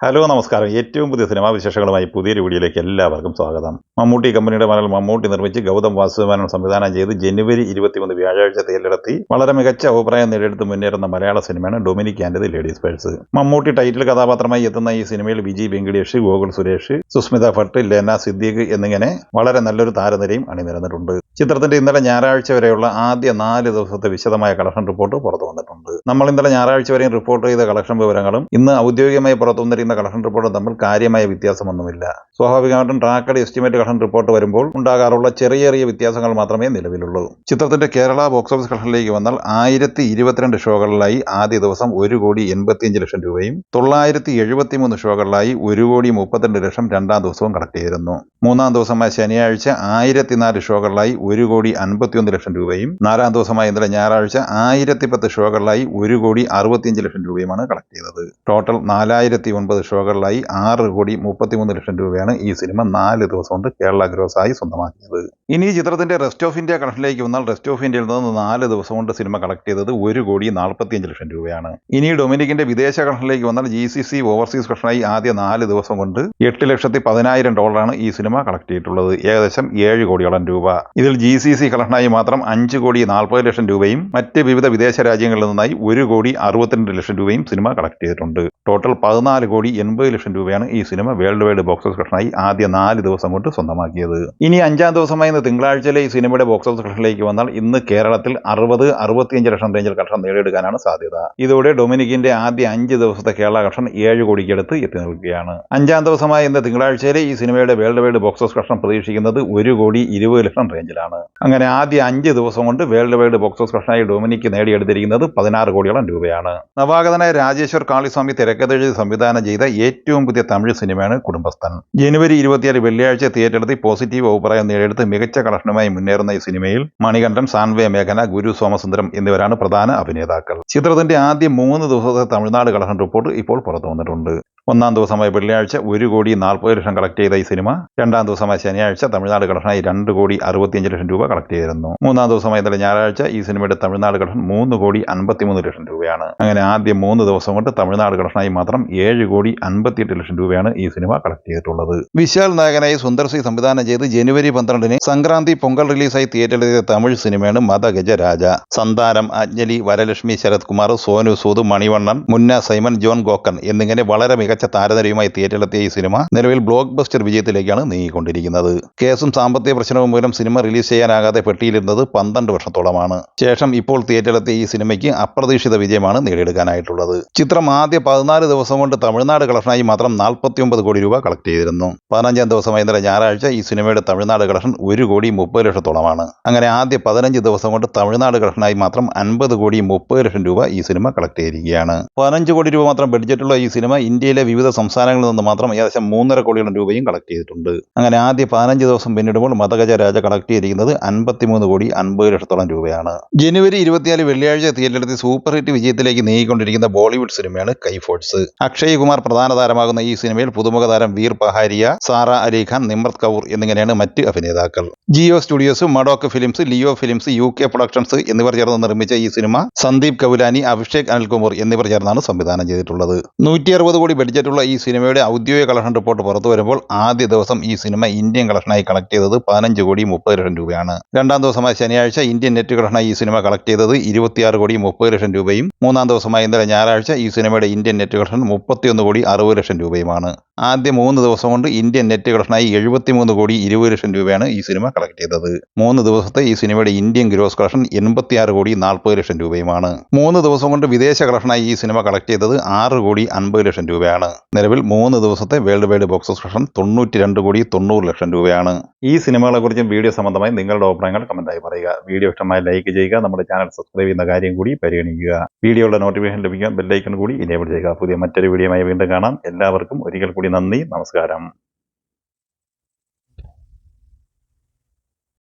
Hello നമസ്കാരം. ഏറ്റവും പുതിയ സിനിമാ വിശേഷങ്ങളുമായി പുതിയൊരു വീഡിയോയിലേക്ക് എല്ലാവർക്കും സ്വാഗതം. മമ്മൂട്ടി കമ്പനിയുടെ മകൾ മമ്മൂട്ടി നിർമ്മിച്ച് ഗൗതം വാസുദേവൻ സംവിധാനം ചെയ്ത് ജനുവരി 21 വ്യാഴാഴ്ച തിയേറ്ററിലെത്തി വളരെ മികച്ച അഭിപ്രായം നേടിയെടുത്ത് മുന്നേറുന്ന മലയാള സിനിമയാണ് Dominic and the ladies purse. Mammootty title കഥാപാത്രമായി എത്തുന്ന ഈ സിനിമയിൽ വിജയ് വെങ്കിടേഷ്, ഗോകുൽ സുരേഷ്, സുസ്മിത ഭട്ട്, ലെന സിദ്ദീഖ് എന്നിങ്ങനെ വളരെ നല്ലൊരു താരനിരയും അണിനിരന്നിട്ടുണ്ട്. ചിത്രത്തിന്റെ ഇന്നലെ ഞായറാഴ്ച വരെയുള്ള ആദ്യ 4 ദിവസത്തെ വിശദമായ കളക്ഷൻ റിപ്പോർട്ട് പുറത്തു വന്നിട്ടുണ്ട്. നമ്മൾ ഇന്നലെ ഞായറാഴ്ച വരെയും റിപ്പോർട്ട് ചെയ്ത കളക്ഷൻ വിവരങ്ങളും ഇന്ന് ഔദ്യോഗികമായി പുറത്തു വന്നിരിക്കുന്ന കളക്ഷൻ റിപ്പോർട്ടും തമ്മിൽ കാര്യമായ വ്യത്യാസമൊന്നുമില്ല. സ്വാഭാവികമായിട്ടും ട്രാക്കഡ് എസ്റ്റിമേറ്റ് കളക്ഷൻ റിപ്പോർട്ട് വരുമ്പോൾ ഉണ്ടാകാറുള്ള ചെറിയ വ്യത്യാസങ്ങൾ മാത്രമേ നിലവിലുള്ളൂ. ചിത്രത്തിന്റെ കേരള ബോക്സ് ഓഫീസ് കളക്ഷനിലേക്ക് വന്നാൽ 1022 ഷോകളിലായി ആദ്യ ദിവസം 1,85,00,000 രൂപയും 973 ഷോകളിലായി 1,32,00,000 രണ്ടാം ദിവസവും കളക്ട് ചെയ്തിരുന്നു. മൂന്നാം ദിവസമായ ശനിയാഴ്ച 1004 ഷോകളിലായി 1,51,00,000 രൂപയും നാലാം ദിവസമായ ഇന്നലെ ഞായറാഴ്ച 1010 ഷോകളിലായി 1,65,00,000 രൂപയുമാണ് കളക്ട് ചെയ്തത്. ടോട്ടൽ 4009 ഷോകളിലായി 6,33,00,000 രൂപയാണ് ഈ സിനിമ 4 ദിവസം കൊണ്ട് കേരള ഗ്രോസ് ആയി സ്വന്തമാക്കിയത്. ഇനി ചിത്രത്തിന്റെ റെസ്റ്റ് ഓഫ് ഇന്ത്യ കളക്ഷനിലേക്ക് വന്നാൽ റെസ്റ്റ് ഓഫ് ഇന്ത്യയിൽ നിന്ന് 4 ദിവസം കൊണ്ട് സിനിമ കളക്ട് ചെയ്തത് 1,45,00,000 രൂപയാണ്. ഇനി ഡൊമിനിക്കിന്റെ വിദേശ കളക്ഷനിലേക്ക് വന്നാൽ GCC ഓവർസീസ് കളക്ഷനായി ആദ്യ 4 ദിവസം കൊണ്ട് $8,10,000 ഈ സിനിമ കളക്ട് ചെയ്തിട്ടുള്ളത്, ഏകദേശം 7 കോടിയോളം രൂപ. ഇതിൽ GCC കളക്ഷനായി മാത്രം 5,40,00,000 രൂപയും മറ്റ് വിവിധ വിദേശ രാജ്യങ്ങളിൽ നിന്നായി 1,62,00,000 രൂപയും സിനിമ കളക്ട് ചെയ്തിട്ടുണ്ട്. ടോട്ടൽ 14,80,00,000 രൂപയാണ് ഈ സിനിമ വേൾഡ് വൈഡ് ബോക്സ് ഓഫീസ് കളക്ഷനായി ആദ്യ 4 ദിവസം കൊണ്ട് സ്വന്തമാക്കിയത്. ഇനി 5ാം ദിവസമായ ഇന്ന് തിങ്കളാഴ്ചയിലെ ഈ സിനിമയുടെ ബോക്സ് ഓഫീസ് കളക്ഷനിലേക്ക് വന്നാൽ ഇന്ന് കേരളത്തിൽ 60-65 ലക്ഷം റേഞ്ചിൽ കളക്ഷൻ നേടിയെടുക്കാനാണ് സാധ്യത. ഇതോടെ ഡൊമിനിക്കിന്റെ ആദ്യ 5 ദിവസത്തെ കേരള കളക്ഷൻ 7 കോടിക്ക് അടുത്ത് എത്തി നിൽക്കുകയാണ്. 5ാം ദിവസമായ ഇന്ന് തിങ്കളാഴ്ചയിലെ ഈ സിനിമയുടെ world wide box office collection പ്രതീക്ഷിക്കുന്നത് 1,20,00,000 റേഞ്ചിലാണ്. അങ്ങനെ ആദ്യ 5 ദിവസം കൊണ്ട് വേൾഡ് വൈഡ് ബോക്സ് ഓഫീസ് കളക്ഷനായി ഡൊമിനിക്ക് നേടിയെടുത്തിരിക്കുന്നത് 16 കോടിയോളം രൂപയാണ്. നവാഗതനായ രാജേശ്വർ കാളിസ്വാമി തിരക്കഥെഴുതി സംവിധാനം ചെയ്ത ഏറ്റവും പുതിയ തമിഴ് സിനിമയാണ് കുടുംബസ്ഥൻ. ജനുവരി 26 വെള്ളിയാഴ്ച തിയേറ്ററിലെത്തി പോസിറ്റീവ് അഭിപ്രായം നേടിയെടുത്ത് മികച്ച കളക്ഷനുമായി മുന്നേറുന്ന ഈ സിനിമയിൽ മണികണ്ഠൻ, സാൻവേ മേഘന, ഗുരു സോമസുന്ദരം എന്നിവരാണ് പ്രധാന അഭിനേതാക്കൾ. ചിത്രത്തിന്റെ ആദ്യ 3 ദിവസത്തെ തമിഴ്നാട് കളക്ഷൻ റിപ്പോർട്ട് ഇപ്പോൾ പുറത്തു വന്നിട്ടുണ്ട്. 1ാം ദിവസമായ വെള്ളിയാഴ്ച 1,40,00,000 കളക്ട് ചെയ്ത ഈ സിനിമ 2ാം ദിവസമായ ശനിയാഴ്ച തമിഴ്നാട് കളക്ഷനായി 2,65,00,000 രൂപ കളക്ട് ചെയ്തിരുന്നു. 3ാം ദിവസമായ ഇന്നലെ ഞായറാഴ്ച ഈ സിനിമയുടെ തമിഴ്നാട് കളക്ഷൻ 3,53,00,000 രൂപയാണ്. അങ്ങനെ ആദ്യ 3 ദിവസം കൊണ്ട് തമിഴ്നാട് കളക്ഷനായി മാത്രം 7,58,00,000 രൂപയാണ് ഈ സിനിമ കളക്ട് ചെയ്തിട്ടുള്ളത്. വിശാൽ നായകനായി സുന്ദർ സി സംവിധാനം ചെയ്ത് ജനുവരി 12 സംക്രാന്തി പൊങ്കൽ റിലീസായി തിയേറ്ററിലെത്തിയ തമിഴ് സിനിമയാണ് മദഗജരാജ. സന്താനം, അഞ്ജലി, വരലക്ഷ്മി, ശരത് കുമാർ, സോനു സൂദ്, മണിവണ്ണൻ, മുന്ന സൈമൻ, ജോൺ ഗോക്കൻ എന്നിങ്ങനെ വളരെ മികച്ച താരനിരയുമായി തിയേറ്ററിലെത്തിയ ഈ സിനിമ നിലവിൽ ബ്ലോക്ക് ബസ്റ്റർ വിജയത്തിലേക്കാണ് നീങ്ങിക്കൊണ്ടിരിക്കുന്നത്. കേസും സാമ്പത്തിക പ്രശ്നവും മൂലം സിനിമ റിലീസ് ചെയ്യാനാകാതെ പെട്ടിയിലിരുന്നത് 12 വർഷത്തോളമാണ്. ശേഷം ഇപ്പോൾ തിയേറ്ററിലെത്തിയ ഈ സിനിമയ്ക്ക് അപ്രതീക്ഷിത വിജയമാണ് നേടിയെടുക്കാനായിട്ടുള്ളത്. ചിത്രം ആദ്യ 14 ദിവസം കൊണ്ട് തമിഴ്നാട് കളക്ഷനായി മാത്രം 49 കോടി രൂപ കളക്ട് ചെയ്തിരുന്നു. 15ാം ദിവസമായ ഇന്നലെ ഞായറാഴ്ച ഈ സിനിമയുടെ തമിഴ്നാട് കളക്ഷൻ 1,30,00,000 അങ്ങനെ ആദ്യ 15 ദിവസം കൊണ്ട് തമിഴ്നാട് കളക്ഷനായി മാത്രം 50,30,00,000 രൂപ ഈ സിനിമ കളക്ട് ചെയ്തിരിക്കുകയാണ്. 15 കോടി രൂപ മാത്രം ബഡ്ജറ്റുള്ള ഈ സിനിമ ഇന്ത്യയിലെ വിവിധ സംസ്ഥാനങ്ങളിൽ നിന്ന് മാത്രം ഏകദേശം 3.5 കോടിയോളം രൂപയും കളക്ട് ചെയ്തിട്ടുണ്ട്. അങ്ങനെ ആദ്യ 15 ദിവസം പിന്നിടുമ്പോൾ മദഗജരാജ കളക്ട് ചെയ്തിരിക്കുന്നത് 53,50,00,000 രൂപയാണ്. ജനുവരി 24 വെള്ളിയാഴ്ച തിയേറ്ററിലെത്തി സൂപ്പർ ഹിറ്റ് വിജയത്തിലേക്ക് നീങ്ങിക്കൊണ്ടിരിക്കുന്ന ബോളിവുഡ് സിനിമയാണ് കൈഫോഴ്സ്. അക്ഷയ് കുമാർ പ്രധാന താരമാകുന്ന ഈ സിനിമയിൽ പുതുമുഖ താരം വീർ പഹാരിയ, സാറ അലി ഖാൻ, നിമ്രത് കൗർ എന്നിങ്ങനെയാണ് മറ്റ് അഭിനേതാക്കൾ. Jio studios, Maddock films, Leo films, UK productions എന്നിവർ ചേർന്ന് നിർമ്മിച്ച ഈ സിനിമ സന്ദീപ് കൗലാനി, അഭിഷേക് അനിൽകുമാർ എന്നിവർ ചേർന്നാണ് സംവിധാനം ചെയ്തിട്ടുള്ളത്. 160 കോടി ബഡ്ജറ്റുള്ള ഈ സിനിമയുടെ ഔദ്യോഗിക കളക്ഷൻ റിപ്പോർട്ട് പുറത്തു വരുമ്പോൾ ആദ്യ ദിവസം ഈ സിനിമ ഇന്ത്യൻ കളക്ഷനായി കളക്ട് ചെയ്തത് 15,30,00,000 രൂപയാണ്. 2ാം ദിവസമായ ശനിയാഴ്ച ഇന്ത്യൻ നെറ്റ് കളക്ഷനായി ഈ സിനിമ കളക്ട് ചെയ്തത് 26,30,00,000 രൂപയും 3ാം ദിവസമായ ഇന്നലെ ഞായറാഴ്ച ഈ സിനിമയുടെ ഇന്ത്യൻ നെറ്റ് കളക്ഷൻ 31,60,00,000 രൂപയുമാണ്. ആദ്യ 3 ദിവസം കൊണ്ട് ഇന്ത്യൻ നെറ്റ് കളക്ഷനായി 73,20,00,000 രൂപയാണ് ഈ സിനിമ കളക്ട് ചെയ്തത്. 3 ദിവസത്തെ ഈ സിനിമയുടെ ഇന്ത്യൻ ഗ്രോസ് കളക്ഷൻ 86,40,00,000 രൂപയുമാണ്. 3 ദിവസം കൊണ്ട് വിദേശ കളക്ഷനായി ഈ സിനിമ കളക്ട് ചെയ്തത് 6,50,00,000 രൂപയാണ്. നിലവിൽ 3 ദിവസത്തെ world wide box office collection 92,90,00,000 രൂപയാണ്. ഈ സിനിമകളെ കുറിച്ചും വീഡിയോ സംബന്ധമായി നിങ്ങളുടെ അഭിപ്രായങ്ങൾ കമന്റായി പറയുക. വീഡിയോ ഇഷ്ടമായി ലൈക്ക് ചെയ്യുക. നമ്മുടെ ചാനൽ സബ്സ്ക്രൈബ് ചെയ്യുന്ന കാര്യം കൂടി പരിഗണിക്കുക. വീഡിയോയുടെ നോട്ടിഫിക്കേഷൻ ലഭിക്കാൻ ബെല്ലൈക്കൺ കൂടി എനേബിൾ ചെയ്യുക. പുതിയ മറ്റൊരു വീഡിയോയുമായി വീണ്ടും കാണാം. എല്ലാവർക്കും ഒരിക്കൽ കൂടി നന്ദി, നമസ്കാരം.